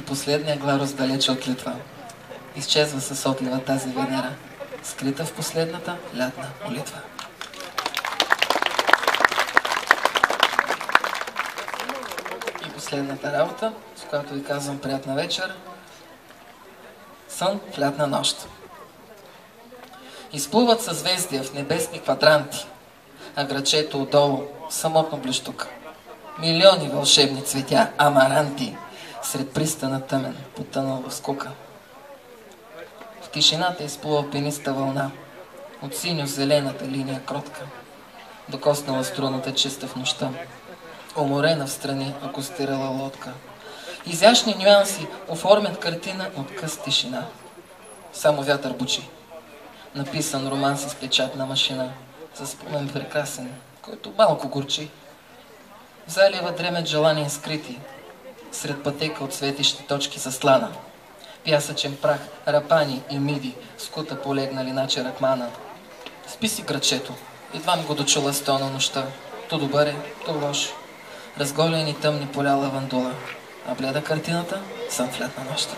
и последния гларус далече от Литва. Изчезва със отлива тази Венера, скрита в последната лятна молитва. И последната работа, с която ви казвам приятна вечер. Сън в лятна нощ. Изплуват съзвездия в небесни квадранти, а грачето отдолу самотно блещука. Милиони вълшебни цветя, амаранти, сред пристана тъмен, потънал в скука. В тишината изплува пениста вълна, от синьо-зелената линия кротка, докоснала струната чиста в нощта, уморена в страни акустирала лодка. Изящни нюанси оформят картина от къс тишина. Само вятър бучи. Написан роман с печатна машина, със спомен прекрасен, който малко горчи. В залива дремят желания скрити, сред пътека от светещи точки заслана. Пясъчен прах, рапани и миди, скута полегнали наче ръкмана. Спи си грачето, едвам го дочула сто на нощта. То добър е, то лош. Разголени тъмни поля лавандула, а бледа картината сън в лятна нощта.